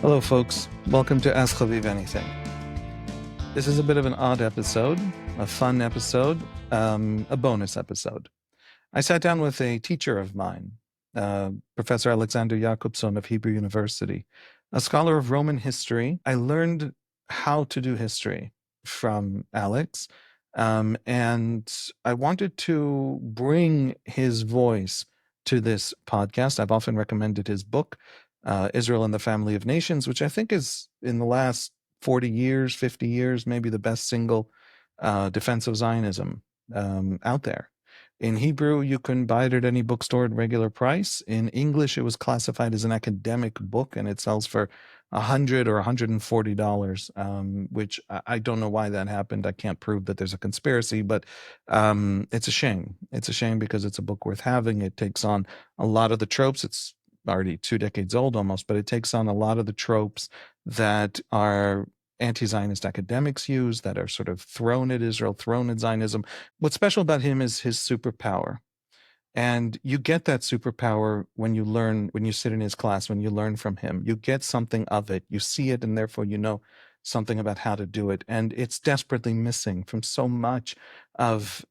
Hello, folks. Welcome to Ask Haviv Anything. This is a bit of an odd episode, a fun episode, a bonus episode. I sat down with a teacher of mine, Professor Alexander Yakobson of Hebrew University, a scholar of Roman history. I learned how to do history from Alex, and I wanted to bring his voice to this podcast. I've often recommended his book, Israel and the Family of Nations, which I think is, in the last 40 years, 50 years, maybe the best single defense of Zionism out there. In Hebrew, you can buy it at any bookstore at regular price. In English, it was classified as an academic book, and it sells for $100 or $140, which I don't know why that happened. I can't prove that there's a conspiracy, but it's a shame. It's a shame because it's a book worth having. It takes on a lot of the tropes. It's already 2 decades old almost, but it takes on a lot of the tropes that are anti-Zionist academics use, that are sort of thrown at Israel, thrown at Zionism. What's special about him is his superpower. And you get that superpower when you learn, when you sit in his class, when you learn from him. You get something of it. You see it, and therefore you know something about how to do it. And it's desperately missing from so much of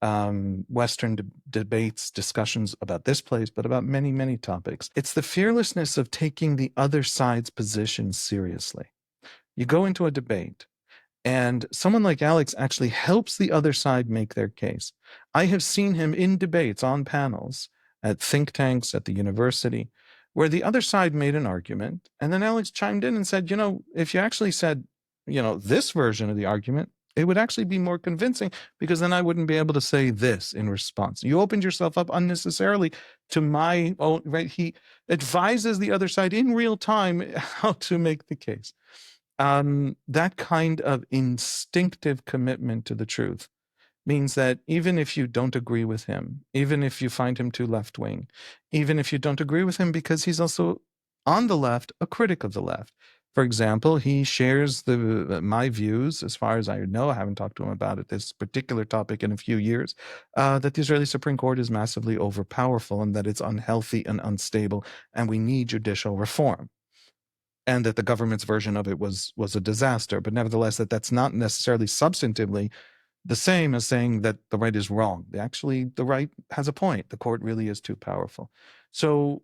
Western debates, discussions about this place, but about many, many topics. It's the fearlessness of taking the other side's position seriously. You go into a debate, and someone like Alex actually helps the other side make their case. I have seen him in debates on panels at think tanks, at the university, where the other side made an argument, and then Alex chimed in and said, if you actually said, this version of the argument, it would actually be more convincing, because then I wouldn't be able to say this in response. You opened yourself up unnecessarily to my own, right? He advises the other side in real time how to make the case. That kind of instinctive commitment to the truth means that even if you don't agree with him, even if you find him too left-wing, even if you don't agree with him because he's also on the left, a critic of the left. For example, he shares my views, as far as I know, I haven't talked to him about it, this particular topic in a few years, that the Israeli Supreme Court is massively overpowerful and that it's unhealthy and unstable, and we need judicial reform. And that the government's version of it was a disaster, but nevertheless, that's not necessarily substantively the same as saying that the right is wrong. Actually, the right has a point. The court really is too powerful. So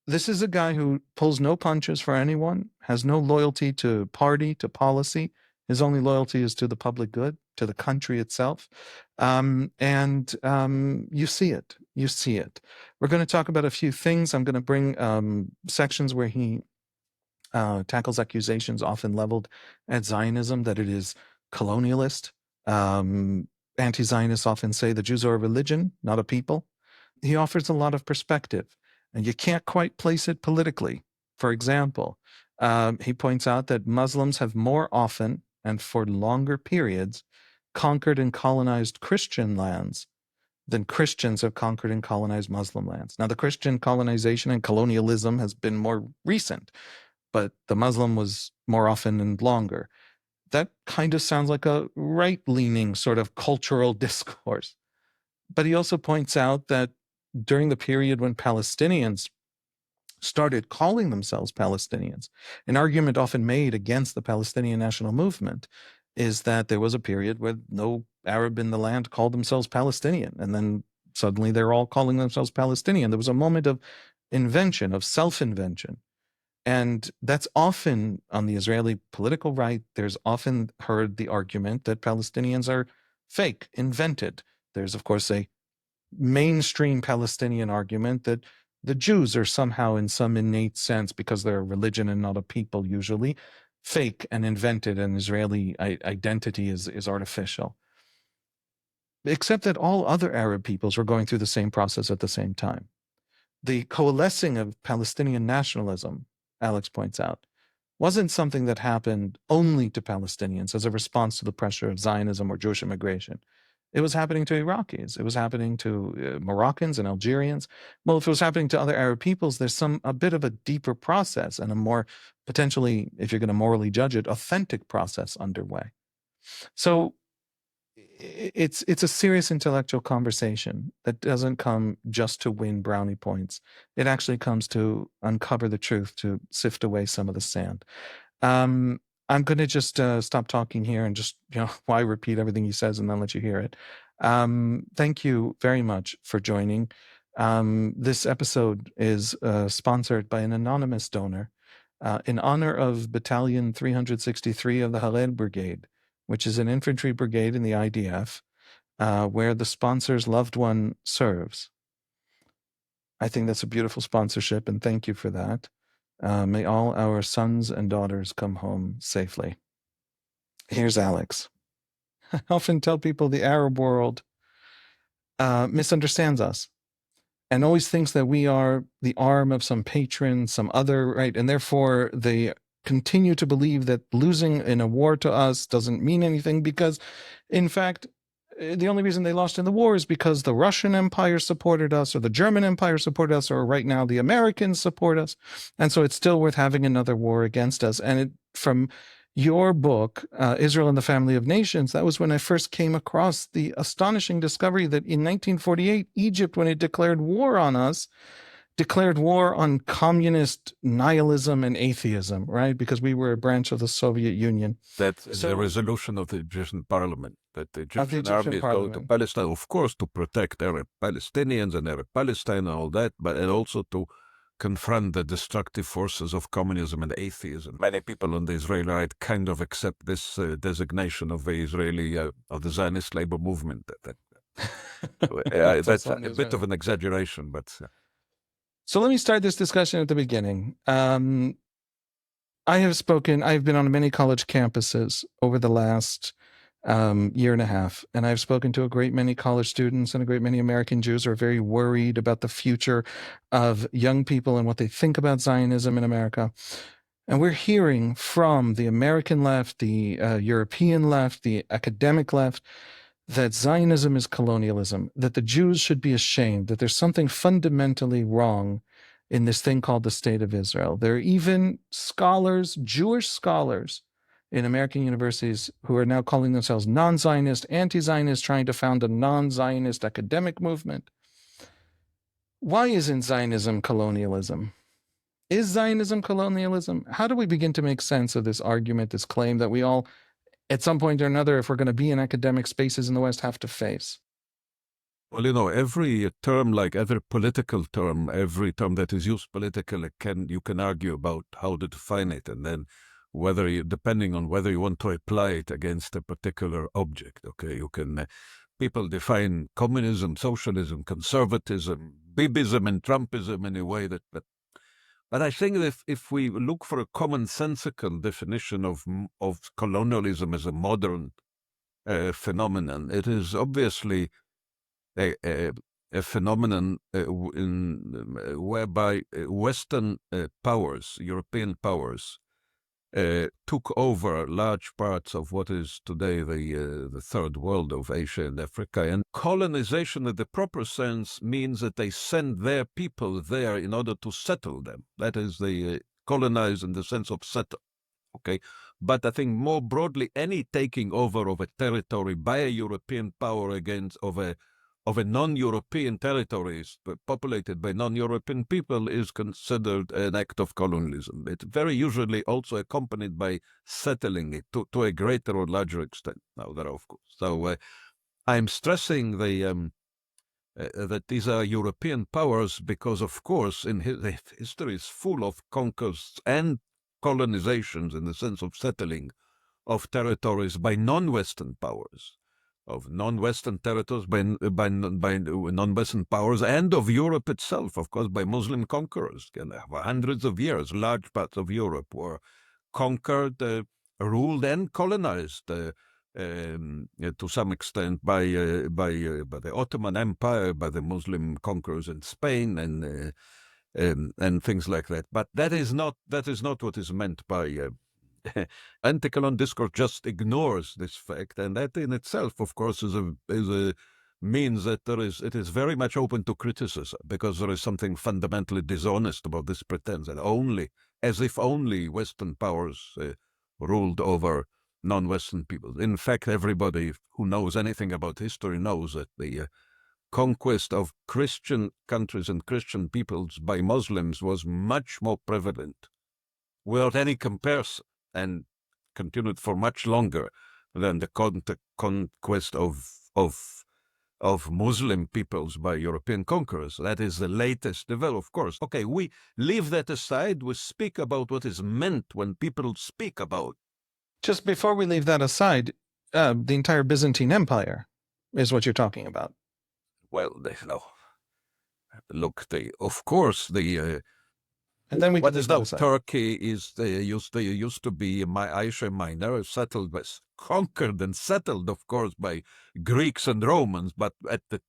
this is a guy who pulls no punches for anyone, has no loyalty to party, to policy. His only loyalty is to the public good, to the country itself. You see it. You see it. We're going to talk about a few things. I'm going to bring sections where he tackles accusations often leveled at Zionism, that it is colonialist. Anti-Zionists often say the Jews are a religion, not a people. He offers a lot of perspective, and you can't quite place it politically. For example, he points out that Muslims have more often and for longer periods conquered and colonized Christian lands than Christians have conquered and colonized Muslim lands. Now, the Christian colonization and colonialism has been more recent, but the Muslim was more often and longer. That kind of sounds like a right-leaning sort of cultural discourse. But he also points out that during the period when Palestinians started calling themselves Palestinians, an argument often made against the Palestinian national movement is that there was a period where no Arab in the land called themselves Palestinian, and then suddenly they're all calling themselves Palestinian. There was a moment of invention, of self-invention. And that's often, on the Israeli political right, there's often heard the argument that Palestinians are fake, invented. There's, of course, a mainstream Palestinian argument that the Jews are somehow, in some innate sense, because they're a religion and not a people usually, fake and invented, and Israeli identity is artificial. Except that all other Arab peoples were going through the same process at the same time. The coalescing of Palestinian nationalism, Alex points out, wasn't something that happened only to Palestinians as a response to the pressure of Zionism or Jewish immigration. It was happening to Iraqis. It was happening to Moroccans and Algerians. Well, if it was happening to other Arab peoples, there's a bit of a deeper process and a more potentially, if you're going to morally judge it, authentic process underway. So it's a serious intellectual conversation that doesn't come just to win brownie points. It actually comes to uncover the truth, to sift away some of the sand. Um, I'm going to just stop talking here and just, why repeat everything he says and then let you hear it. Thank you very much for joining. This episode is sponsored by an anonymous donor in honor of Battalion 363 of the Halel Brigade, which is an infantry brigade in the IDF, where the sponsor's loved one serves. I think that's a beautiful sponsorship, and thank you for that. May all our sons and daughters come home safely. Here's Alex. I often tell people the Arab world misunderstands us and always thinks that we are the arm of some patron, some other, right? And therefore they continue to believe that losing in a war to us doesn't mean anything because, in fact, the only reason they lost in the war is because the Russian Empire supported us or the German Empire supported us or right now the Americans support us. And so it's still worth having another war against us. And from your book, Israel and the Family of Nations, that was when I first came across the astonishing discovery that in 1948, Egypt, when it declared war on us, declared war on communist nihilism and atheism, right? Because we were a branch of the Soviet Union. That's the resolution of the Egyptian parliament, that the Egyptian army is going to Palestine, of course, to protect Arab Palestinians and Arab Palestine and all that, but and also to confront the destructive forces of communism and atheism. Many people on the Israeli right kind of accept this designation of the Israeli, of the Zionist labor movement. That's a bit of an exaggeration, but... So let me start this discussion at the beginning. I've been on many college campuses over the last year and a half, and I've spoken to a great many college students and a great many American Jews who are very worried about the future of young people and what they think about Zionism in America. And we're hearing from the American left, the European left, the academic left, that Zionism is colonialism, that the Jews should be ashamed, that there's something fundamentally wrong in this thing called the State of Israel. There are even scholars, Jewish scholars in American universities who are now calling themselves non-Zionist, anti-Zionist, trying to found a non-Zionist academic movement. Why isn't Zionism colonialism? Is Zionism colonialism? How do we begin to make sense of this argument, this claim that we all, at some point or another, if we're going to be in academic spaces in the West, have to face? Well, every term, like every political term, every term that is used politically, you can argue about how to define it, and then depending on whether you want to apply it against a particular object. Okay, people define communism, socialism, conservatism, Bibism, and Trumpism in a way that. But I think that if we look for a commonsensical definition of colonialism as a modern phenomenon, it is obviously a phenomenon whereby Western powers, European powers, took over large parts of what is today the third world of Asia and Africa. And colonization in the proper sense means that they send their people there in order to settle them. That is, they colonize in the sense of settle. Okay, but I think more broadly, any taking over of a territory by a European power of a non-European territories populated by non-European people is considered an act of colonialism. It's very usually also accompanied by settling it to a greater or larger extent. Now, there, of course. So I'm stressing that these are European powers because, of course, history is full of conquests and colonizations in the sense of settling of territories by non-Western powers, of non-Western territories by non-Western powers, and of Europe itself, of course, by Muslim conquerors. For hundreds of years, large parts of Europe were conquered, ruled, and colonized to some extent by the Ottoman Empire, by the Muslim conquerors in Spain, and things like that. But that is not what is meant by Anti-Colonial discourse. Just ignores this fact, and that in itself, of course, means that it is very much open to criticism, because there is something fundamentally dishonest about this pretense that as if only Western powers ruled over non-Western peoples. In fact, everybody who knows anything about history knows that the conquest of Christian countries and Christian peoples by Muslims was much more prevalent, without any comparison, and continued for much longer than the conquest of Muslim peoples by European conquerors. That is the latest development, of course. Okay, we leave that aside. We speak about what is meant when people speak about. Just before we leave that aside, the entire Byzantine Empire is what you're talking about. Well, look, of course, and then we what can is leave that now aside. Turkey is used to be Asia Minor, conquered and settled, of course, by Greeks and Romans. But at the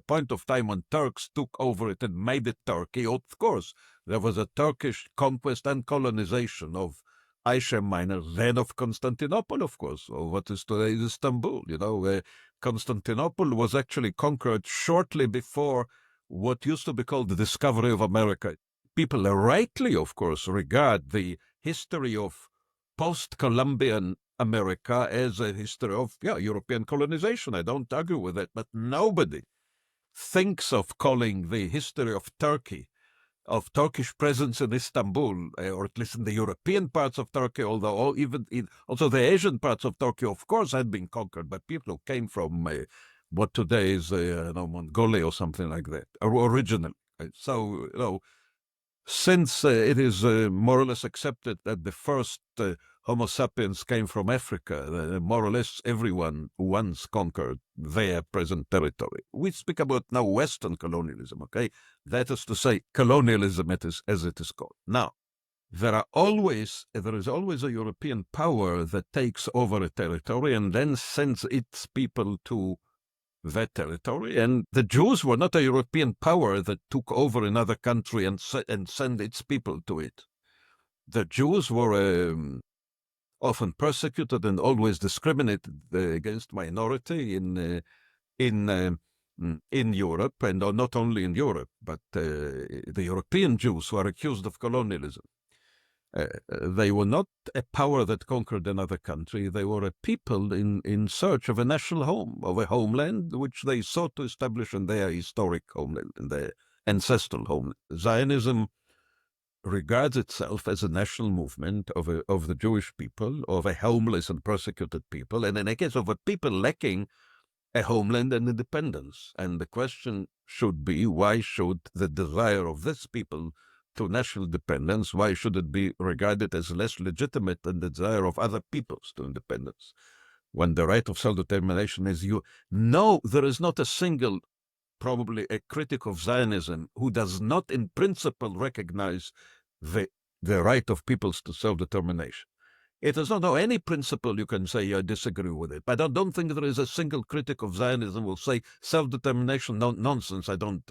point of time when Turks took over it and made it Turkey, of course, there was a Turkish conquest and colonization of Asia Minor, then of Constantinople, of course, or what is today Istanbul. Constantinople was actually conquered shortly before what used to be called the discovery of America. People rightly, of course, regard the history of post-Columbian America as a history of European colonization. I don't argue with that, but nobody thinks of calling the history of Turkey, of Turkish presence in Istanbul, or at least in the European parts of Turkey, although also the Asian parts of Turkey, of course, had been conquered by people who came from what today is Mongolia or something like that, originally. So, since it is more or less accepted that the first Homo sapiens came from Africa, more or less everyone once conquered their present territory. We speak about now Western colonialism, okay? That is to say, colonialism as it is called. Now, there is always a European power that takes over a territory and then sends its people to that territory. And the Jews were not a European power that took over another country and sent its people to it. The Jews were often persecuted and always discriminated against minority in Europe, and not only in Europe, but the European Jews were accused of colonialism. They were not a power that conquered another country. They were a people in search of a national home, of a homeland, which they sought to establish in their historic homeland, in their ancestral homeland. Zionism regards itself as a national movement of the Jewish people, of a homeless and persecuted people, and in a case of a people lacking a homeland and independence. And the question should be, why should the desire of this people to national independence, why should it be regarded as less legitimate than the desire of other peoples to independence? When the right of self-determination is there is not a single, probably a critic of Zionism, who does not in principle recognize the right of peoples to self-determination. It is not any principle you can say I disagree with it. But I don't think there is a single critic of Zionism who will say self-determination, nonsense. I don't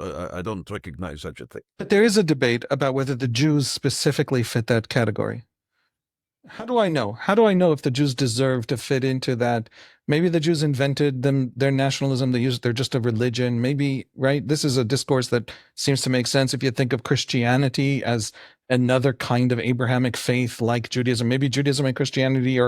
recognize such a thing. But there is a debate about whether the Jews specifically fit that category. How do I know? How do I know if the Jews deserve to fit into that? Maybe the Jews invented their nationalism. They're just a religion. Maybe, right? This is a discourse that seems to make sense if you think of Christianity as another kind of Abrahamic faith like Judaism. Maybe Judaism and Christianity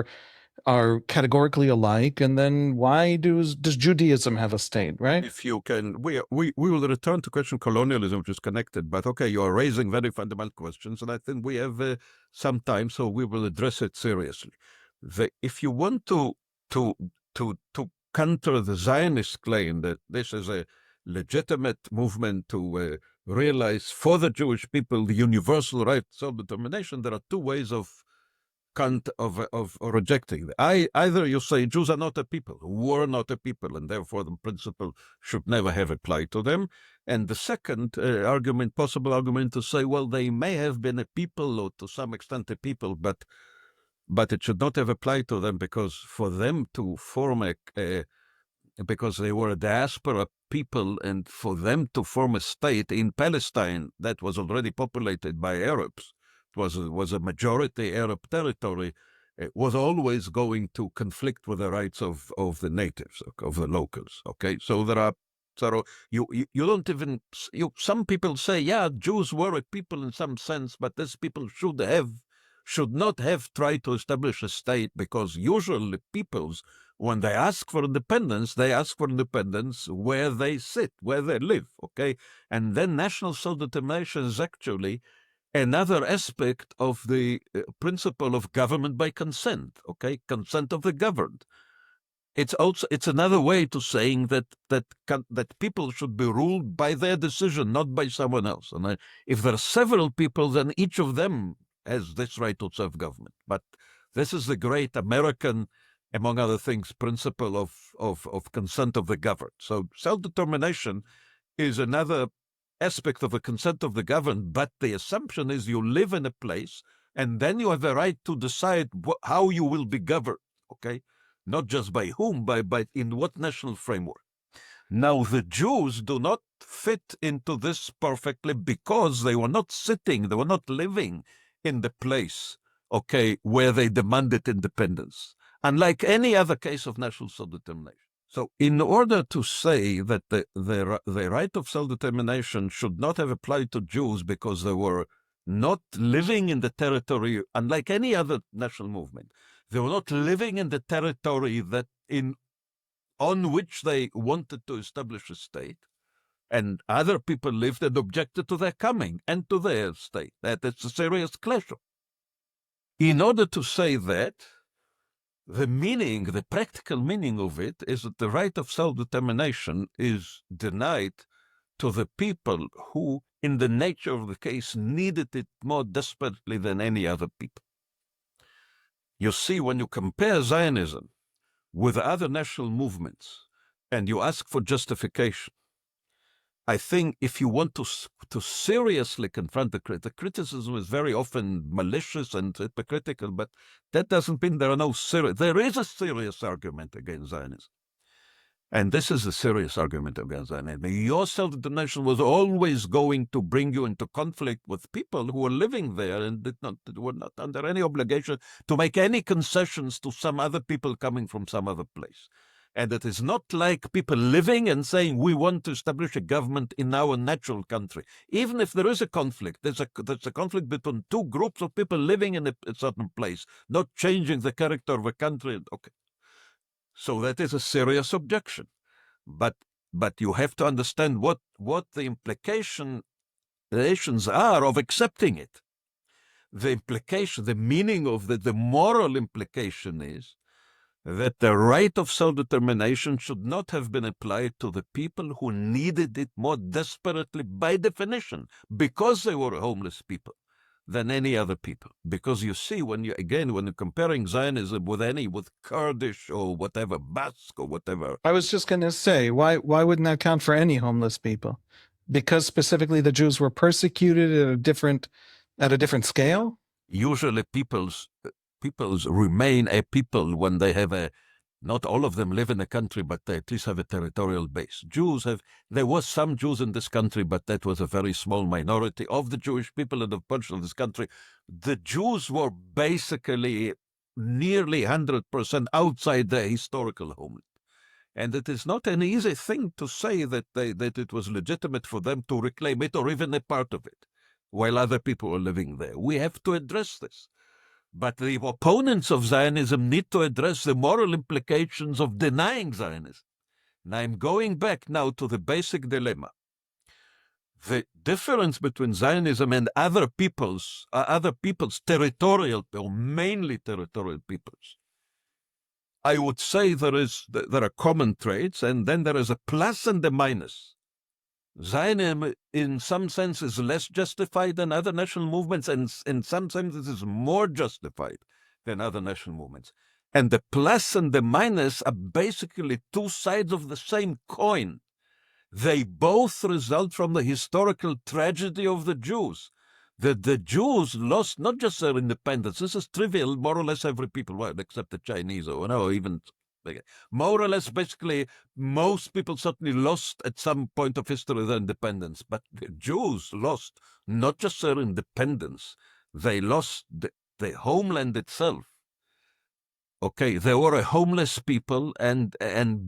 are categorically alike, and then why does Judaism have a state, right? If you can, we will return to question colonialism, which is connected, but okay, you are raising very fundamental questions, and I think we have some time, so we will address it seriously. If you want to counter the Zionist claim that this is a legitimate movement to realize for the Jewish people the universal right to self-determination, there are two ways of rejecting them. Either you say Jews are not a people, were not a people, and therefore the principle should never have applied to them. And the second possible argument to say, well, they may have been a people, or to some extent a people, but it should not have applied to them, because for them to form because they were a diaspora people, and for them to form a state in Palestine that was already populated by Arabs, was a majority Arab territory, was always going to conflict with the rights of the natives, of the locals. Okay, so there are. So you don't even. Some people say, yeah, Jews were a people in some sense, but these people should should not have tried to establish a state, because usually peoples, when they ask for independence, they ask for independence where they sit, where they live, okay? And then national self-determination is actually another aspect of the principle of government by consent, okay? Consent of the governed. It's another way to saying that people should be ruled by their decision, not by someone else. And if there are several people, then each of them has this right to self-government. But this is the great American, among other things, principle of consent of the governed. So self-determination is another aspect of the consent of the governed, but the assumption is you live in a place and then you have a right to decide how you will be governed, okay? Not just by whom, but in what national framework. Now, the Jews do not fit into this perfectly because they were not sitting, they were not living in the place, okay, where they demanded independence, unlike any other case of national self-determination. So in order to say that the right of self-determination should not have applied to Jews because they were not living in the territory, unlike any other national movement, they were not living in the territory on which they wanted to establish a state, and other people lived and objected to their coming and to their state. That is a serious clash. In order to say that, the practical meaning of it is that the right of self-determination is denied to the people who, in the nature of the case, needed it more desperately than any other people. You see, when you compare Zionism with other national movements and you ask for justification, I think if you want to seriously confront the criticism is very often malicious and hypocritical, but that doesn't mean there is a serious argument against Zionism. And this is a serious argument against Zionism. Your self-determination was always going to bring you into conflict with people who were living there and were not under any obligation to make any concessions to some other people coming from some other place. And it is not like people living and saying, we want to establish a government in our natural country. Even if there is a conflict, there's a conflict between two groups of people living in a certain place, not changing the character of a country. Okay. So that is a serious objection. But you have to understand what the implications are of accepting it. The implication, the meaning of the moral implication is that the right of self-determination should not have been applied to the people who needed it more desperately by definition, because they were homeless people, than any other people. Because you see, when you're comparing Zionism with Kurdish or whatever, Basque or whatever. I was just going to say, why wouldn't that count for any homeless people? Because specifically the Jews were persecuted at a different scale? Usually peoples remain a people when they have not all of them live in a country, but they at least have a territorial base. There were some Jews in this country, but that was a very small minority of the Jewish people and the portion of this country. The Jews were basically nearly 100% outside their historical homeland. And it is not an easy thing to say that it was legitimate for them to reclaim it or even a part of it, while other people were living there. We have to address this. But the opponents of Zionism need to address the moral implications of denying Zionism. And I'm going back now to the basic dilemma. The difference between Zionism and other peoples, territorial or mainly territorial peoples, I would say there are common traits, and then there is a plus and a minus. Zionism, in some sense, is less justified than other national movements, and in some sense, it is more justified than other national movements. And the plus and the minus are basically two sides of the same coin. They both result from the historical tragedy of the Jews. That the Jews lost not just their independence. This is trivial, more or less every people, well, except the Chinese, or no, even more or less, basically, most people certainly lost at some point of history their independence. But the Jews lost not just their independence, they lost the homeland itself. Okay, they were a homeless people, and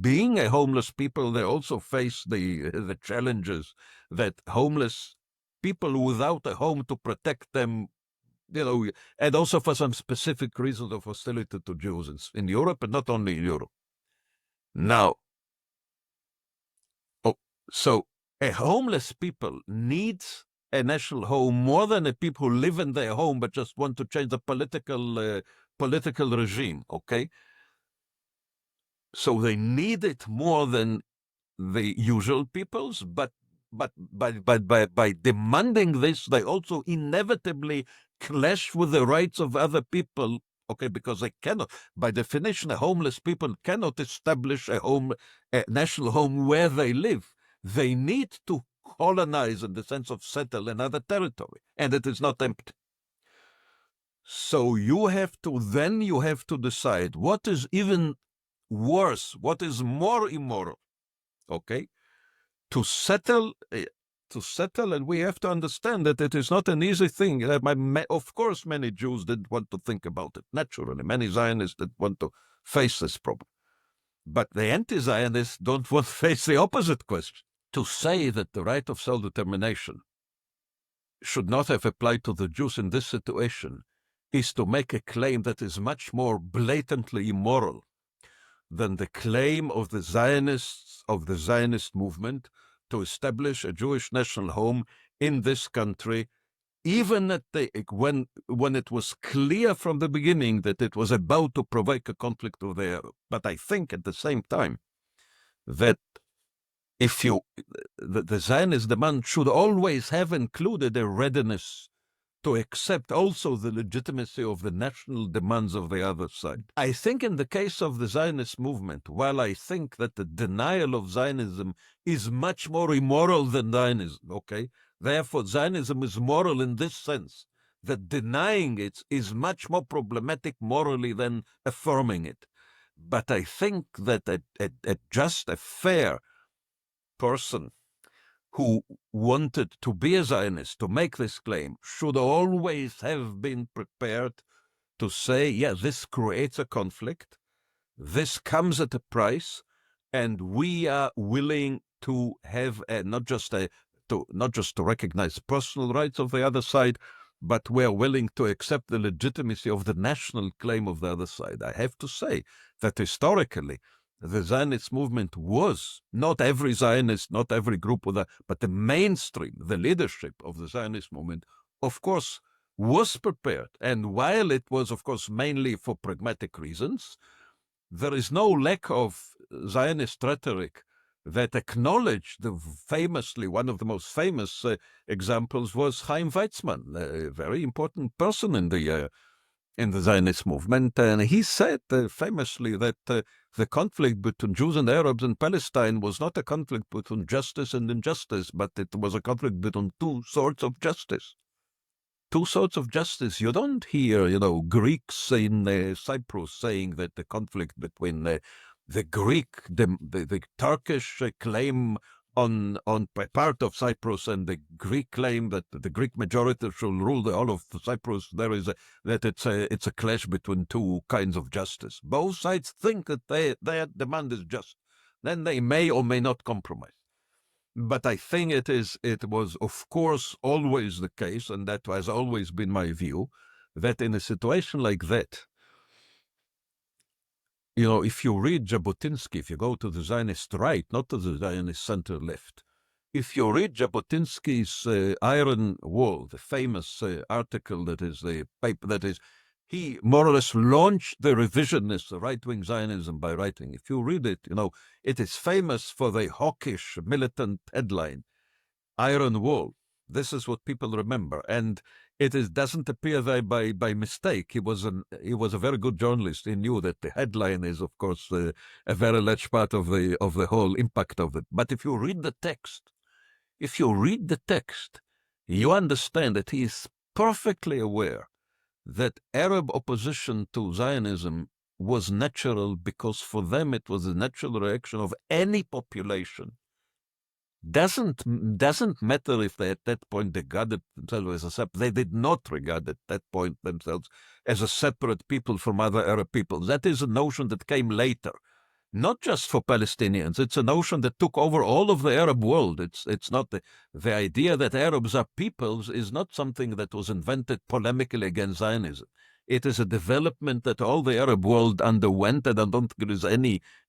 being a homeless people, they also face the challenges that homeless people without a home to protect them and also for some specific reasons of hostility to Jews in Europe, and not only in Europe. Now, so a homeless people needs a national home more than a people who live in their home but just want to change the political regime, okay? So they need it more than the usual peoples, but by demanding this, they also inevitably clash with the rights of other people, okay? Because they cannot, by definition, a homeless people cannot establish a national home where they live. They need to colonize in the sense of settle another territory, and it is not empty. So you have to decide what is even worse, what is more immoral, okay? To settle, and we have to understand that it is not an easy thing. Of course, many Jews didn't want to think about it. Naturally, many Zionists didn't want to face this problem. But the anti-Zionists don't want to face the opposite question. To say that the right of self-determination should not have applied to the Jews in this situation is to make a claim that is much more blatantly immoral than the claim of the Zionists, of the Zionist movement, to establish a Jewish national home in this country, even when it was clear from the beginning that it was about to provoke a conflict with the Arab. But I think at the same time that the Zionist demand should always have included a readiness to accept also the legitimacy of the national demands of the other side. I think in the case of the Zionist movement, while I think that the denial of Zionism is much more immoral than Zionism, okay? Therefore, Zionism is moral in this sense, that denying it is much more problematic morally than affirming it. But I think that a just, a fair person who wanted to be a Zionist, to make this claim, should always have been prepared to say, yeah, this creates a conflict, this comes at a price, and we are willing to have not just to recognize personal rights of the other side, but we are willing to accept the legitimacy of the national claim of the other side. I have to say that historically, the Zionist movement was, not every Zionist, not every group, but the mainstream, the leadership of the Zionist movement, of course, was prepared. And while it was, of course, mainly for pragmatic reasons, there is no lack of Zionist rhetoric that acknowledged one of the most famous examples was Chaim Weizmann, a very important person in the Zionist movement, and he said famously that the conflict between Jews and Arabs in Palestine was not a conflict between justice and injustice, but it was a conflict between two sorts of justice. Two sorts of justice. You don't hear, Greeks in Cyprus saying that the conflict between the Turkish claim on part of Cyprus and the Greek claim that the Greek majority shall rule all of Cyprus, it's a clash between two kinds of justice. Both sides think that their demand is just. Then they may or may not compromise. But I think it was, of course, always the case, and that has always been my view, that in a situation like that, if you read Jabotinsky, if you go to the Zionist right, not to the Zionist center left, if you read Jabotinsky's Iron Wall, the famous article he more or less launched the revisionist, the right-wing Zionism by writing. If you read it, it is famous for the hawkish militant headline, Iron Wall. This is what people remember, and doesn't appear there by mistake. He was a very good journalist. He knew that the headline is, of course, a very large part of the whole impact of it. But if you read the text, you understand that he is perfectly aware that Arab opposition to Zionism was natural, because for them it was a natural reaction of any population. Doesn't matter if they at that point regarded themselves as a separate. They did not regard at that point themselves as a separate people from other Arab peoples. That is a notion that came later. not just for Palestinians. It's a notion that took over all of the Arab world. It's not the idea that Arabs are peoples is not something that was invented polemically against Zionism. It is a development that all the Arab world underwent, and I don't think there is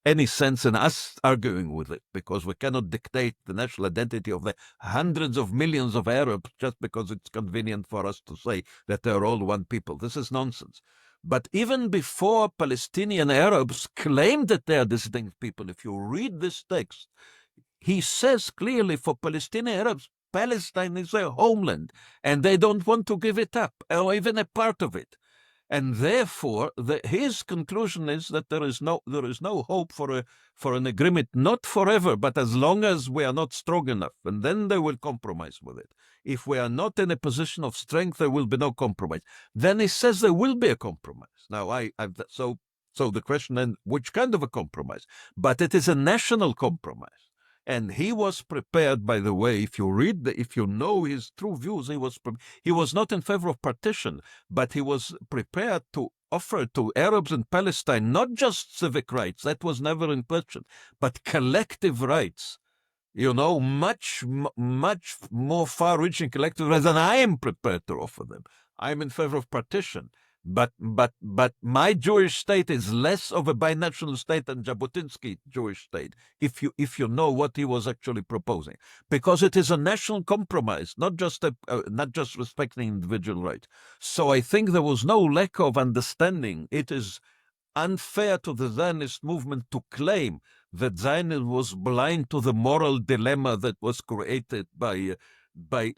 any sense in us arguing with it, because we cannot dictate the national identity of the hundreds of millions of Arabs just because it's convenient for us to say that they're all one people. This is nonsense. But even before Palestinian Arabs claimed that they are distinct people, if you read this text, he says clearly for Palestinian Arabs, Palestine is their homeland, and they don't want to give it up, or even a part of it. And therefore, his conclusion is that there is no hope for an agreement, not forever, but as long as we are not strong enough, and then they will compromise with it. If we are not in a position of strength, there will be no compromise. Then he says there will be a compromise. Now, so the question then, which kind of a compromise? But it is a national compromise. And he was prepared, by the way, if you know his true views, he was not in favor of partition, but he was prepared to offer to Arabs in Palestine not just civic rights, that was never in question, but collective rights. Much more far-reaching collective rights than I am prepared to offer them. I'm in favor of partition. But my Jewish state is less of a binational state than Jabotinsky Jewish state, if you know what he was actually proposing, because it is a national compromise, not just respecting individual rights. So I think there was no lack of understanding. It is unfair to the Zionist movement to claim that Zionism was blind to the moral dilemma that was created by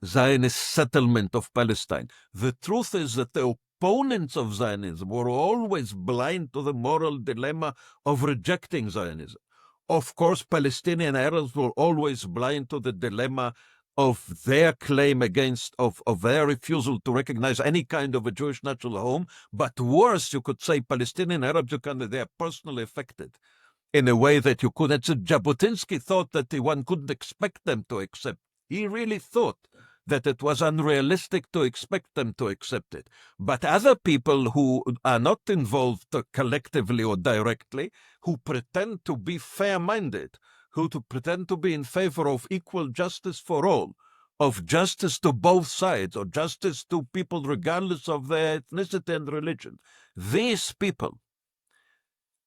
Zionist settlement of Palestine. The truth is that the opponents of Zionism were always blind to the moral dilemma of rejecting Zionism. Of course, Palestinian Arabs were always blind to the dilemma of their claim of their refusal to recognize any kind of a Jewish natural home. But worse, you could say Palestinian Arabs, they are personally affected in a way that you could. Jabotinsky thought that one couldn't expect them to accept. He really thought that it was unrealistic to expect them to accept it. But other people who are not involved collectively or directly, who pretend to be fair-minded, who pretend to be in favor of equal justice for all, of justice to both sides, or justice to people regardless of their ethnicity and religion, these people,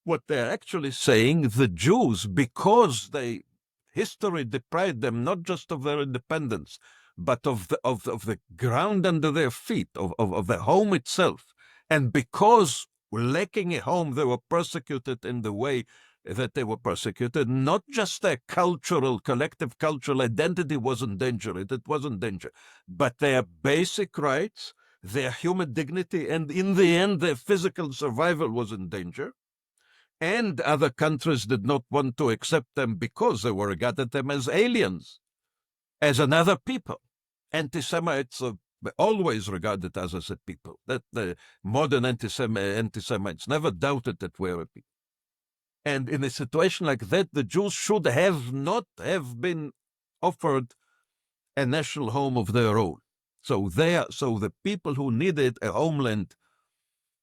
what they're actually saying, the Jews, because history deprived them not just of their independence, but of the ground under their feet, of the home itself. And because lacking a home, they were persecuted in the way that they were persecuted. Not just their collective cultural identity was in danger, it was in danger, but their basic rights, their human dignity, and in the end, their physical survival was in danger. And other countries did not want to accept them because they were regarded them as aliens, as another people. Anti-Semites are always regarded as a people. That the modern anti-Semites never doubted that we're a people. And in a situation like that, the Jews should not have been offered a national home of their own. So the people who needed a homeland,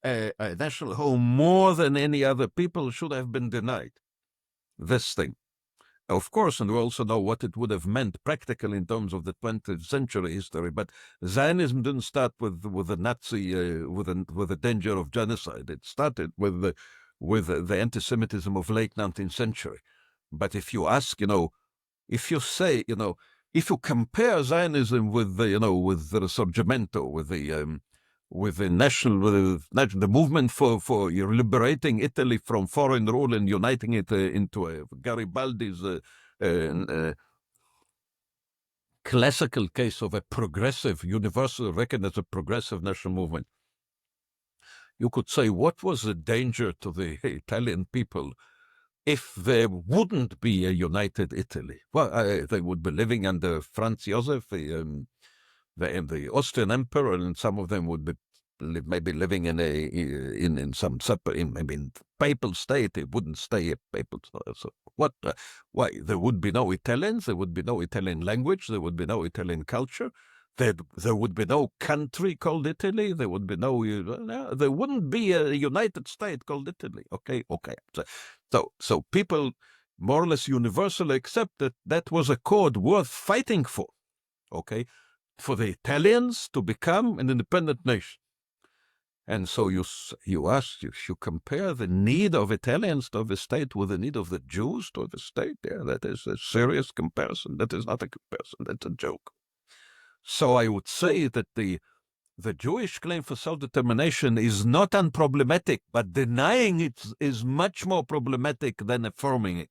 a national home more than any other people, should have been denied this thing. Of course, and we also know what it would have meant practically in terms of the 20th century history. But Zionism didn't start with the Nazi, with the danger of genocide. It started with the anti-Semitism of late 19th century. But if you ask, if you say, if you compare Zionism with the Risorgimento, with the movement for liberating Italy from foreign rule and uniting it into Garibaldi's classical case of a progressive, universal recognized as a progressive national movement. You could say, what was the danger to the Italian people if there wouldn't be a united Italy? Well, they would be living under Franz Joseph, the Austrian emperor, and some of them would be maybe living in some separate, maybe in papal state. It wouldn't stay a papal state. So why? There would be no Italians. There would be no Italian language. There would be no Italian culture. There would be no country called Italy. There would be there wouldn't be a United States called Italy. Okay. So people more or less universally accept that was a cause worth fighting for. Okay, for the Italians to become an independent nation. And so you compare the need of Italians to have a state with the need of the Jews to have a state. Yeah, that is a serious comparison. That is not a comparison. That's a joke. So I would say that the Jewish claim for self-determination is not unproblematic, but denying it is much more problematic than affirming it.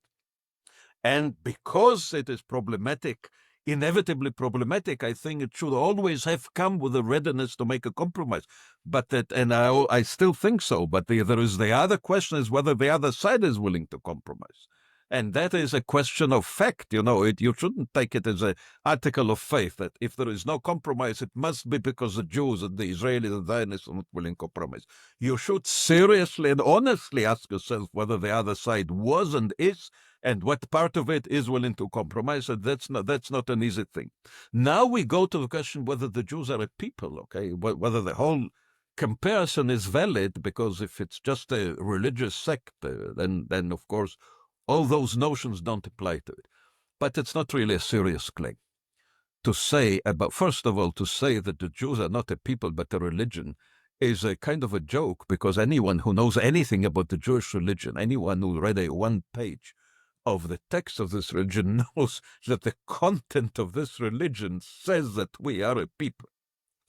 And because it is problematic, inevitably problematic, I think it should always have come with a readiness to make a compromise. But I still think so. But there is the other question is whether the other side is willing to compromise. And that is a question of fact. You shouldn't take it as an article of faith that if there is no compromise, it must be because the Jews and the Israelis and the Zionists are not willing to compromise. You should seriously and honestly ask yourself whether the other side was and is, and what part of it is willing to compromise. And that's not an easy thing. Now we go to the question whether the Jews are a people, okay? Whether the whole comparison is valid, because if it's just a religious sect, then of course all those notions don't apply to it. But it's not really a serious claim to say first of all, to say that the Jews are not a people but a religion is a kind of a joke, because anyone who knows anything about the Jewish religion, anyone who read one page of the text of this religion knows that the content of this religion says that we are a people.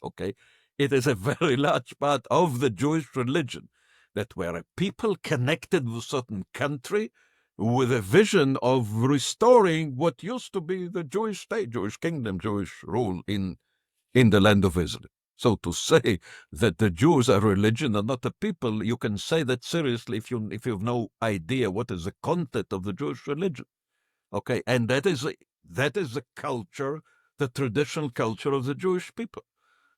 Okay? It is a very large part of the Jewish religion that we're a people connected with a certain country with a vision of restoring what used to be the Jewish state, Jewish kingdom, Jewish rule in the land of Israel. So to say that the Jews are religion and not a people, you can say that seriously if you have no idea what is the content of the Jewish religion. Okay, and that is the culture, the traditional culture of the Jewish people.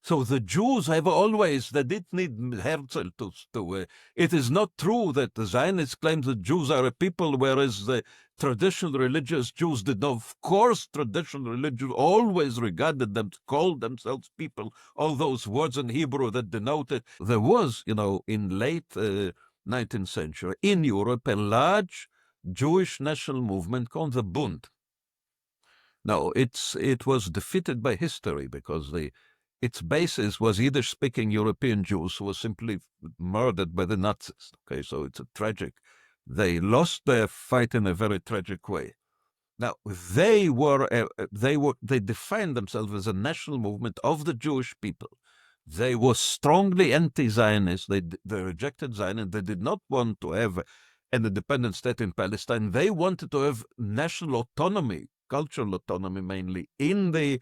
So the Jews have always, they didn't need Herzl to it is not true that the Zionists claim that Jews are a people, whereas the traditional religious Jews did not. Of course, traditional religion always regarded them, called themselves people, all those words in Hebrew that denoted. There was, in late 19th century, in Europe, a large Jewish national movement called the Bund. Now, it was defeated by history because its basis was Yiddish-speaking European Jews who were simply murdered by the Nazis. Okay, so it's a tragic. They lost their fight in a very tragic way. Now, they defined themselves as a national movement of the Jewish people. They were strongly anti-Zionist. They rejected Zionism. They did not want to have an independent state in Palestine. They wanted to have national autonomy, cultural autonomy mainly, in the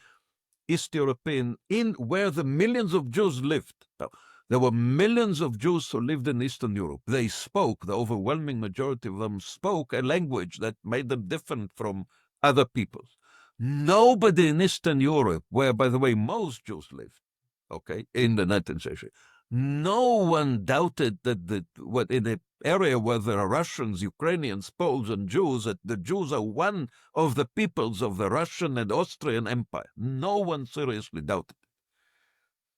East European, in where the millions of Jews lived. Now, there were millions of Jews who lived in Eastern Europe. They spoke, the overwhelming majority of them spoke a language that made them different from other peoples. Nobody in Eastern Europe, where, by the way, most Jews lived, okay, in the 19th century, no one doubted that in an area where there are Russians, Ukrainians, Poles, and Jews, that the Jews are one of the peoples of the Russian and Austrian Empire. No one seriously doubted it.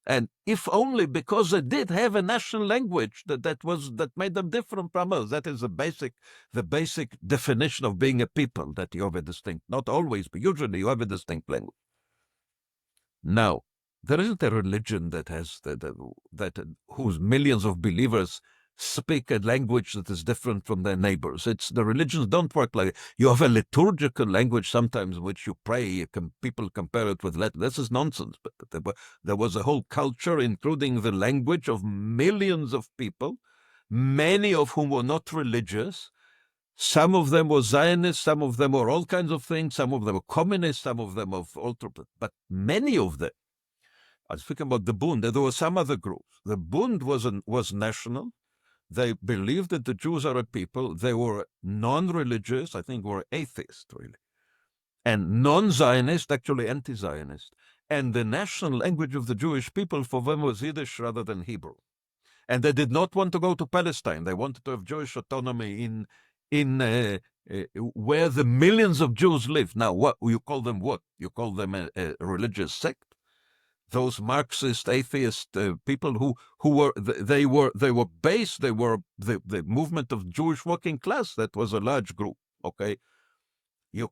And if only because they did have a national language that made them different from us. That is the basic definition of being a people, that you have a distinct, not always, but usually you have a distinct language. Now, there isn't a religion that has whose millions of believers speak a language that is different from their neighbors. The religions don't work like it. You have a liturgical language sometimes which you pray. People compare it with Latin. This is nonsense. But there was a whole culture, including the language of millions of people, many of whom were not religious. Some of them were Zionists, some of them were all kinds of things, some of them were communists, some of them of but many of them. I was speaking about the Bund. There were some other groups. The Bund was national. They believed that the Jews are a people. They were non-religious, I think were atheists, really. And non-Zionist, actually anti-Zionist. And the national language of the Jewish people for them was Yiddish rather than Hebrew. And they did not want to go to Palestine. They wanted to have Jewish autonomy in where the millions of Jews live. Now, what you call them? What you call them a religious sect? those Marxist, atheist people who were the movement of Jewish working class. That was a large group. Okay, you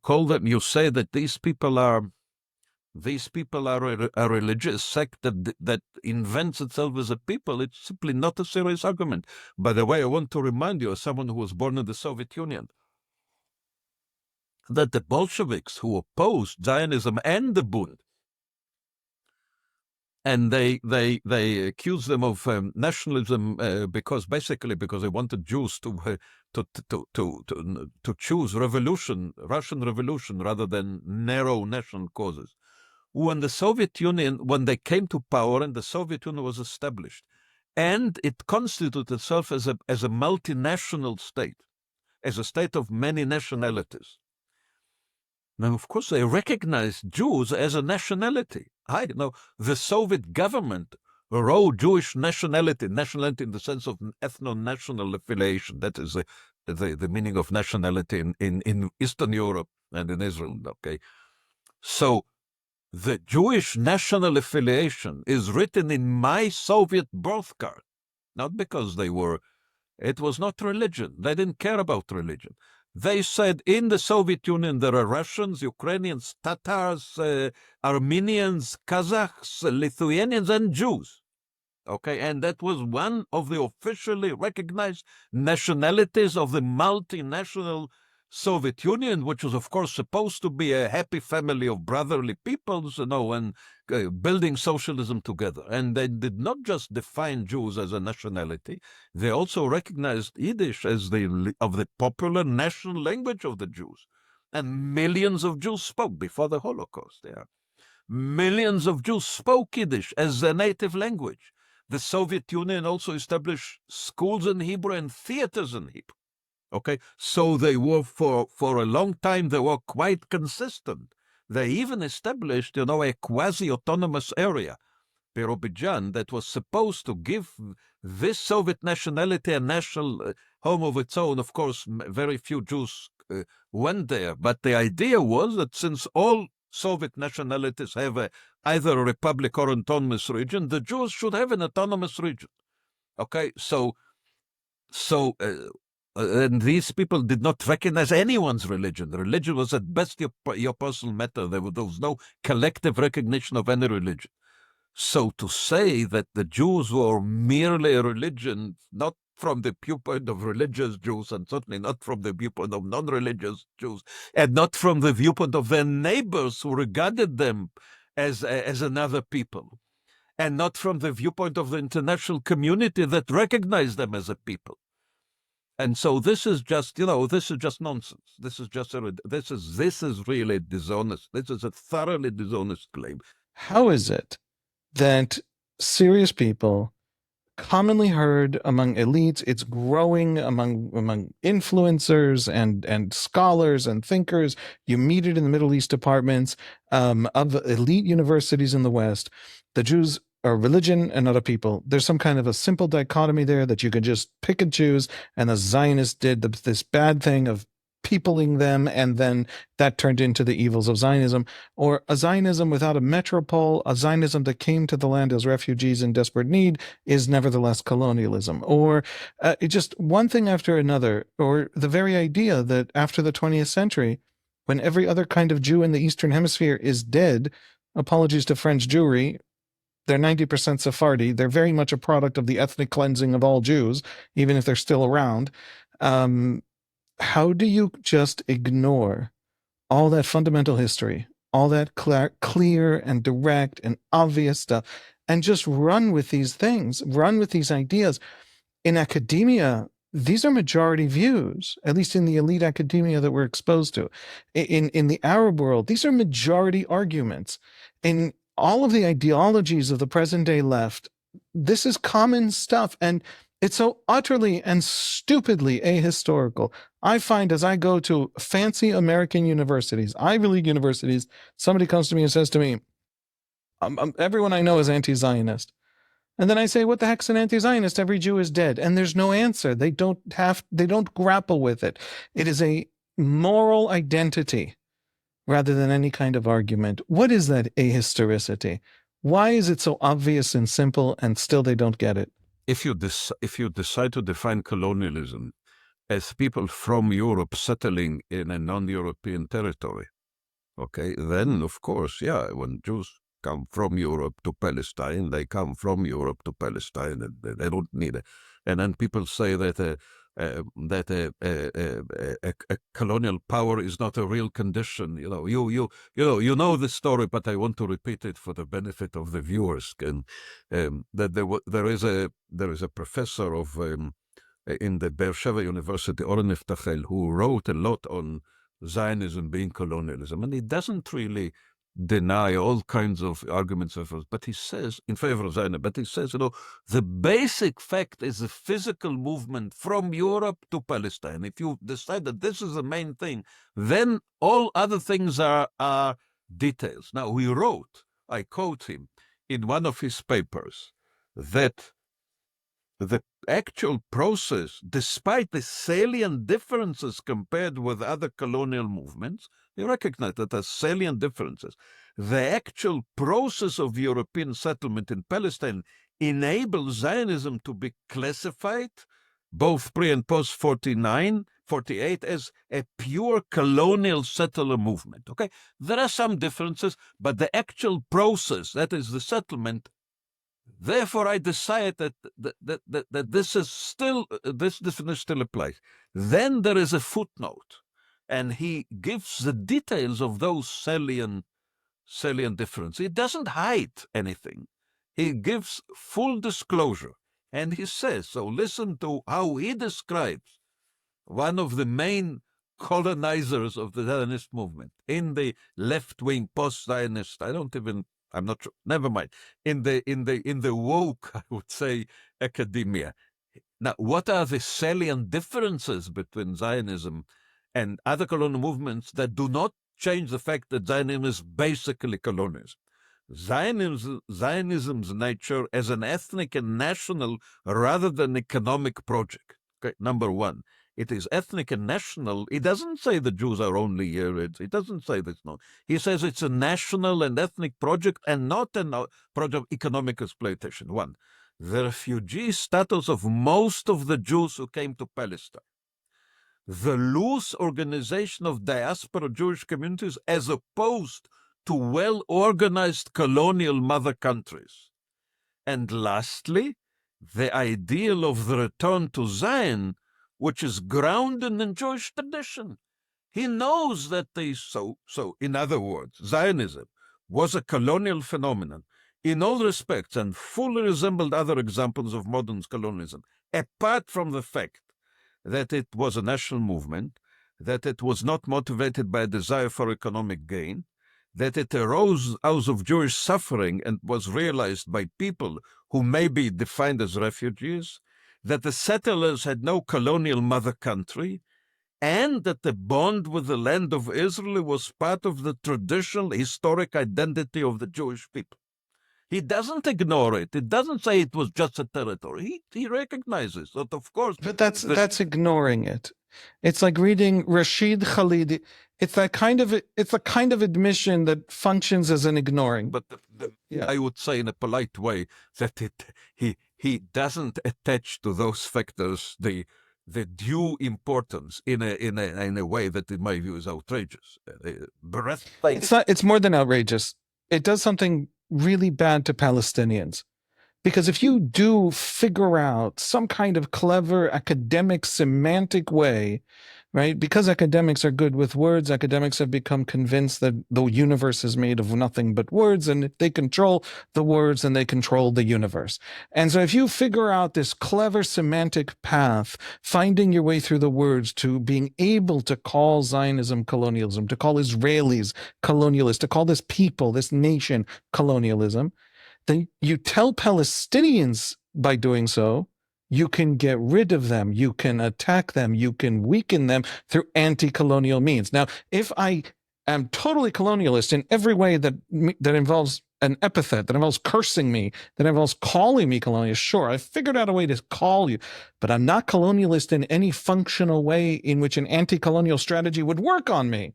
say that these people are a religious sect that invents itself as a people. It's simply not a serious argument. By the way, I want to remind you, as someone who was born in the Soviet Union, that the Bolsheviks who opposed Zionism and the Bund, and they accused them of nationalism because they wanted Jews to choose Russian revolution, rather than narrow national causes. When the Soviet Union, when they came to power and the Soviet Union was established, and it constituted itself as a multinational state, as a state of many nationalities. Now, of course, they recognized Jews as a nationality. The Soviet government wrote Jewish nationality in the sense of ethno-national affiliation. That is the meaning of nationality in Eastern Europe and in Israel. Okay, so the Jewish national affiliation is written in my Soviet birth card, not because it was not religion. They didn't care about religion. They said in the Soviet Union there are Russians, Ukrainians, Tatars, Armenians, Kazakhs, Lithuanians, and Jews. Okay, and that was one of the officially recognized nationalities of the multinational Soviet Union, which was, of course, supposed to be a happy family of brotherly peoples, and building socialism together. And they did not just define Jews as a nationality; they also recognized Yiddish as the popular national language of the Jews. And millions of Jews spoke before the Holocaust. Millions of Jews spoke Yiddish as their native language. The Soviet Union also established schools in Hebrew and theaters in Hebrew. Okay, so they were for a long time, they were quite consistent. They even established, a quasi-autonomous area, Birobidzhan, that was supposed to give this Soviet nationality a national home of its own. Of course, very few Jews went there, but the idea was that since all Soviet nationalities have either a republic or autonomous region, the Jews should have an autonomous region. Okay, and these people did not recognize anyone's religion. The religion was at best your personal matter. There was no collective recognition of any religion. So to say that the Jews were merely a religion, not from the viewpoint of religious Jews, and certainly not from the viewpoint of non-religious Jews, and not from the viewpoint of their neighbors who regarded them as another people, and not from the viewpoint of the international community that recognized them as a people. And so this is just, this is just nonsense. This is really dishonest. This is a thoroughly dishonest claim. How is it that serious people, commonly heard among elites, it's growing among influencers and scholars and thinkers, you meet it in the Middle East departments of elite universities in the West, the Jews are religion and not a people. There's some kind of a simple dichotomy there that you can just pick and choose, and the Zionists did this bad thing of peopling them, and then that turned into the evils of Zionism, or a Zionism without a metropole, a Zionism that came to the land as refugees in desperate need is nevertheless colonialism, or just one thing after another, or the very idea that after the 20th century, when every other kind of Jew in the Eastern Hemisphere is dead, apologies to French Jewry, they're 90% Sephardi. They're very much a product of the ethnic cleansing of all Jews, even if they're still around. How do you just ignore all that fundamental history, all that clear and direct and obvious stuff, and just run with these things, run with these ideas? In academia, these are majority views, at least in the elite academia that we're exposed to. In the Arab world, these are majority arguments. In all of the ideologies of the present-day left, this is common stuff, and it's so utterly and stupidly ahistorical. I find as I go to fancy American universities, Ivy League universities, somebody comes to me and says to me, everyone I know is anti-Zionist. And then I say, what the heck's an anti-Zionist? Every Jew is dead. And there's no answer. They don't grapple with it. It is a moral identity rather than any kind of argument. What is that ahistoricity? Why is it so obvious and simple and still they don't get it? If you decide to define colonialism as people from Europe settling in a non-European territory, okay, then of course, yeah, when Jews come from Europe to Palestine, they come from Europe to Palestine, and they don't need it. And then people say that a colonial power is not a real condition. You know the story, but I want to repeat it for the benefit of the viewers. And that there is a professor of in the Beersheba University, Oren Iftachel, who wrote a lot on Zionism being colonialism, and he doesn't really deny all kinds of arguments, but he says in favor of Zionism. But he says, the basic fact is a physical movement from Europe to Palestine. If you decide that this is the main thing, then all other things are details. Now, he wrote, I quote him, in one of his papers, that the actual process, despite the salient differences compared with other colonial movements, you recognize that there are salient differences. The actual process of European settlement in Palestine enables Zionism to be classified, both pre and post 48, as a pure colonial settler movement. Okay, there are some differences, but the actual process, that is the settlement. Therefore, I decide that this is still, this definition still applies. Then there is a footnote, and he gives the details of those salient differences. He doesn't hide anything. He gives full disclosure, and he says, so listen to how he describes one of the main colonizers of the Zionist movement in the left-wing post-Zionist, I'm not sure. Never mind. In the woke, I would say, academia. Now, what are the salient differences between Zionism and other colonial movements that do not change the fact that Zionism is basically colonialism? Zionism's nature as an ethnic and national rather than economic project. Okay, number one. It is ethnic and national. He doesn't say the Jews are only here. He doesn't say this. No. He says it's a national and ethnic project and not a project of economic exploitation. One, the refugee status of most of the Jews who came to Palestine. The loose organization of diaspora Jewish communities as opposed to well-organized colonial mother countries. And lastly, the ideal of the return to Zion, which is grounded in Jewish tradition. He knows that so in other words, Zionism was a colonial phenomenon in all respects and fully resembled other examples of modern colonialism, apart from the fact that it was a national movement, that it was not motivated by a desire for economic gain, that it arose out of Jewish suffering and was realized by people who may be defined as refugees, that the settlers had no colonial mother country, and that the bond with the land of Israel was part of the traditional historic identity of the Jewish people. He doesn't ignore it. It doesn't say it was just a territory. He recognizes that, of course. But that's ignoring it. It's like reading Rashid Khalidi. It's a kind of admission that functions as an ignoring. But I would say in a polite way that he doesn't attach to those factors the due importance in a way that, in my view, is outrageous. It's more than outrageous. It does something really bad to Palestinians. Because if you do figure out some kind of clever academic semantic way, right? Because academics are good with words, academics have become convinced that the universe is made of nothing but words, and if they control the words, then they control the universe. And so if you figure out this clever semantic path, finding your way through the words to being able to call Zionism colonialism, to call Israelis colonialists, to call this people, this nation colonialism, then you tell Palestinians by doing so, you can get rid of them, you can attack them, you can weaken them through anti-colonial means. Now, if I am totally colonialist in every way that involves an epithet, that involves cursing me, that involves calling me colonialist, sure, I figured out a way to call you, but I'm not colonialist in any functional way in which an anti-colonial strategy would work on me.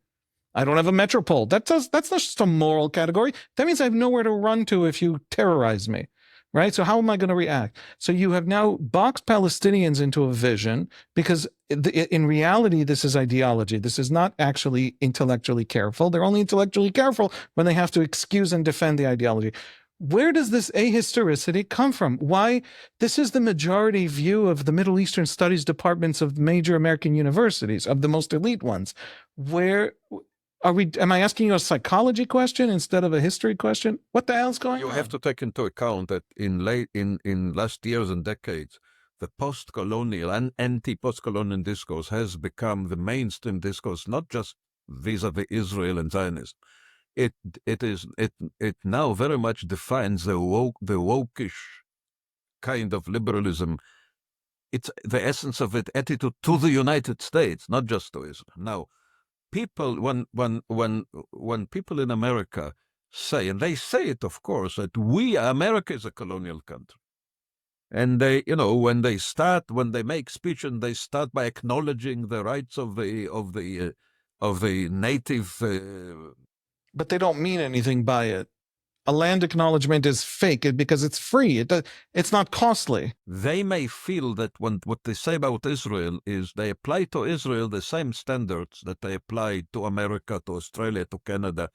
I don't have a metropole. That's not just a moral category. That means I have nowhere to run to if you terrorize me, right? So how am I going to react? So you have now boxed Palestinians into a vision because in reality, this is ideology. This is not actually intellectually careful. They're only intellectually careful when they have to excuse and defend the ideology. Where does this ahistoricity come from? Why? This is the majority view of the Middle Eastern studies departments of major American universities, of the most elite ones. Where are we? Am I asking you a psychology question instead of a history question? What the hell's going on? You have to take into account that in last years and decades, the post-colonial and anti-post-colonial discourse has become the mainstream discourse, not just vis-a-vis Israel and Zionism. It now very much defines the wokish kind of liberalism. It's the essence of it attitude to the United States, not just to Israel. Now, people when people in America say, and they say it, of course, that America is a colonial country, and they, when they make speech and they start by acknowledging the rights of the native. But they don't mean anything by it. A land acknowledgement is fake because it's free. It's not costly. They may feel that what they say about Israel is they apply to Israel the same standards that they apply to America, to Australia, to Canada.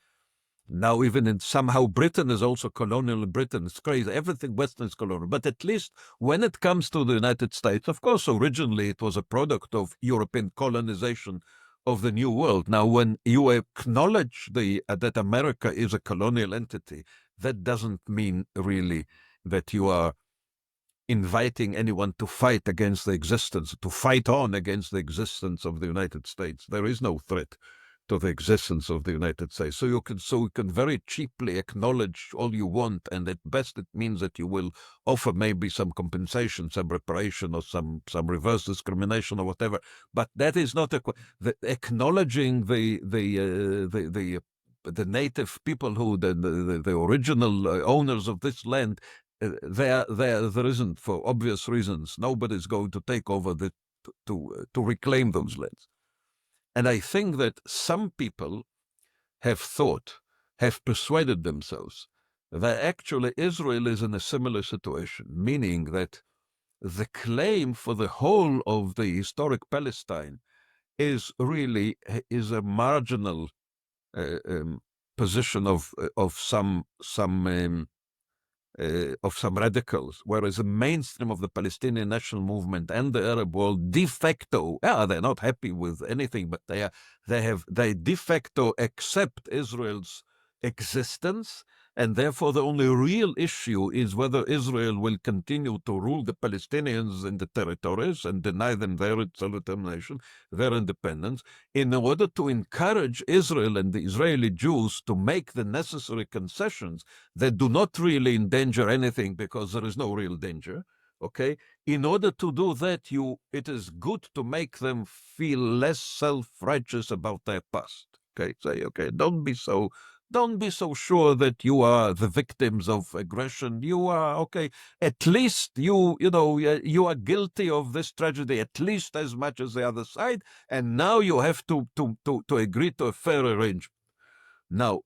Now, even in somehow Britain is also colonial. Britain is crazy. Everything Western is colonial. But at least when it comes to the United States, of course, originally it was a product of European colonization of the New World. Now, when you acknowledge that America is a colonial entity, that doesn't mean really that you are inviting anyone to fight against the existence, to fight on against the existence of the United States. There is no threat to the existence of the United States. So you can very cheaply acknowledge all you want, and at best it means that you will offer maybe some compensation, some reparation, or some reverse discrimination or whatever. But that is not acknowledging the native people who the original owners of this land. There isn't, for obvious reasons, nobody's going to take over to reclaim those lands. And I think that some people have persuaded themselves that actually Israel is in a similar situation, meaning that the claim for the whole of the historic Palestine is a marginal position of some radicals, whereas the mainstream of the Palestinian national movement and the Arab world de facto, they're not happy with anything, but they de facto accept Israel's existence, and therefore the only real issue is whether Israel will continue to rule the Palestinians in the territories and deny them their self-determination, their independence, in order to encourage Israel and the Israeli Jews to make the necessary concessions that do not really endanger anything, because there is no real danger. Okay, in order to do that, it is good to make them feel less self-righteous about their past. Okay, say, okay, don't be so sure that you are the victims of aggression. You are, okay, at least you are guilty of this tragedy at least as much as the other side, and now you have to agree to a fair arrangement. Now,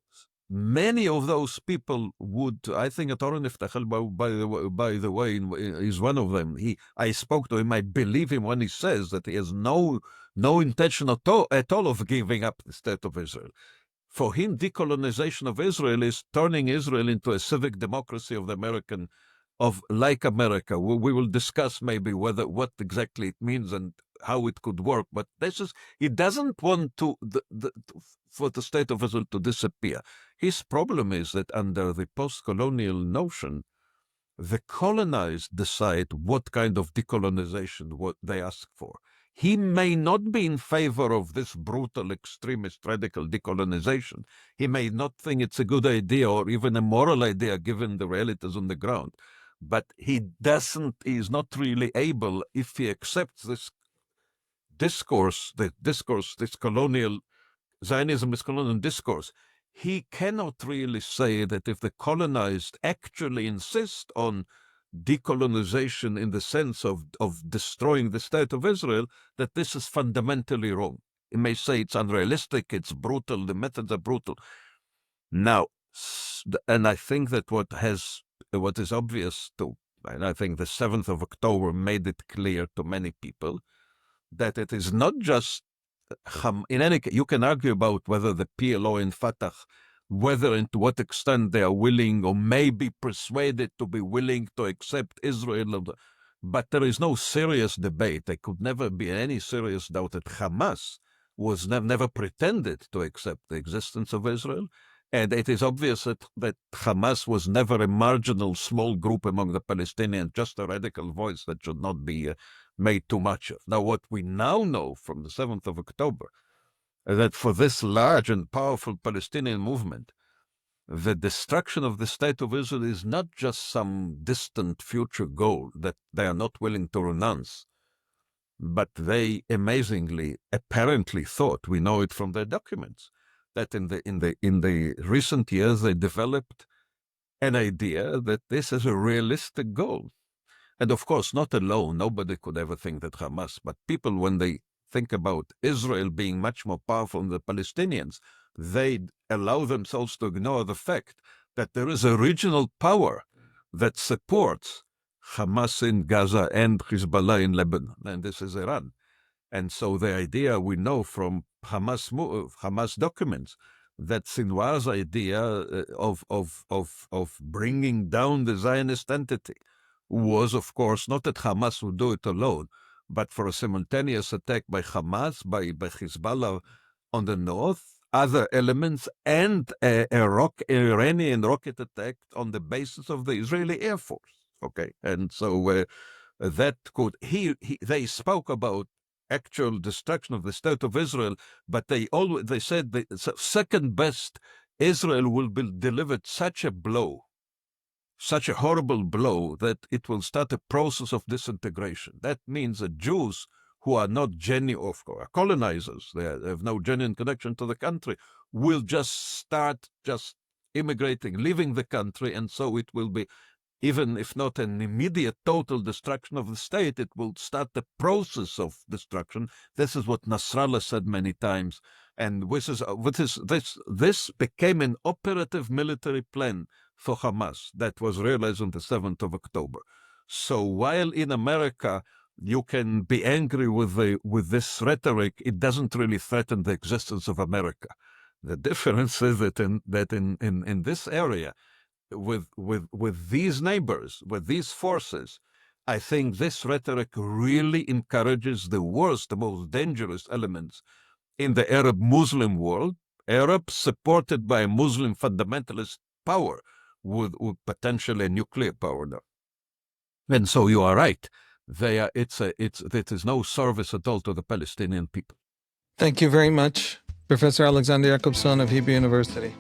many of those people would, I think, Atoran Iftachel, by the way, is one of them. I spoke to him. I believe him when he says that he has no intention at all of giving up the state of Israel. For him, decolonization of Israel is turning Israel into a civic democracy of the like America. We will discuss maybe what exactly it means and how it could work. But he doesn't want for the state of Israel to disappear. His problem is that under the post-colonial notion, the colonized decide what kind of decolonization what they ask for. He may not be in favor of this brutal, extremist, radical decolonization. He may not think it's a good idea or even a moral idea given the realities on the ground. But he is not really able, if he accepts this discourse, this colonial, Zionism is colonial discourse, he cannot really say that if the colonized actually insist on decolonization in the sense of destroying the state of Israel, that this is fundamentally wrong. may say it's unrealistic, it's brutal, the methods are brutal. Now, and I think that what is obvious to, and I think the 7th of October made it clear to many people, that it is not just, in any case, you can argue about whether the PLO and Fatah, whether and to what extent they are willing or may be persuaded to be willing to accept Israel, but there is no serious debate. There could never be any serious doubt that Hamas was never pretended to accept the existence of Israel. And it is obvious that Hamas was never a marginal small group among the Palestinians, just a radical voice that should not be made too much of. Now, what we now know from the 7th of October is that for this large and powerful Palestinian movement, the destruction of the state of Israel is not just some distant future goal that they are not willing to renounce, but they amazingly, apparently thought, we know it from their documents, that in the recent years they developed an idea that this is a realistic goal. And of course, not alone, nobody could ever think that Hamas, but people, when they think about Israel being much more powerful than the Palestinians, they allow themselves to ignore the fact that there is a regional power that supports Hamas in Gaza and Hezbollah in Lebanon, and this is Iran. And so the idea we know from Hamas documents, that Sinwar's idea of bringing down the Zionist entity was, of course, not that Hamas would do it alone, but for a simultaneous attack by Hamas, by Hezbollah on the north, other elements, and a Iranian rocket attack on the basis of the Israeli Air Force. Okay, and so that could they spoke about actual destruction of the state of Israel, but they said the second best, Israel will be delivered such a blow, such a horrible blow, that it will start a process of disintegration. That means that Jews who are not genuine, or colonizers, they have no genuine connection to the country, will just start immigrating, leaving the country, and so it will be, even if not an immediate total destruction of the state, it will start the process of destruction. This is what Nasrallah said many times, and this became an operative military plan for Hamas that was realized on the 7th of October. So while in America you can be angry with this rhetoric, it doesn't really threaten the existence of America. The difference is that in this area, with these neighbors, with these forces, I think this rhetoric really encourages the worst, the most dangerous elements in the Arab Muslim world, Arabs supported by a Muslim fundamentalist power with potentially a nuclear power now. And so you are right. It is no service at all to the Palestinian people. Thank you very much, Professor Alexander Jakobsson of Hebrew University.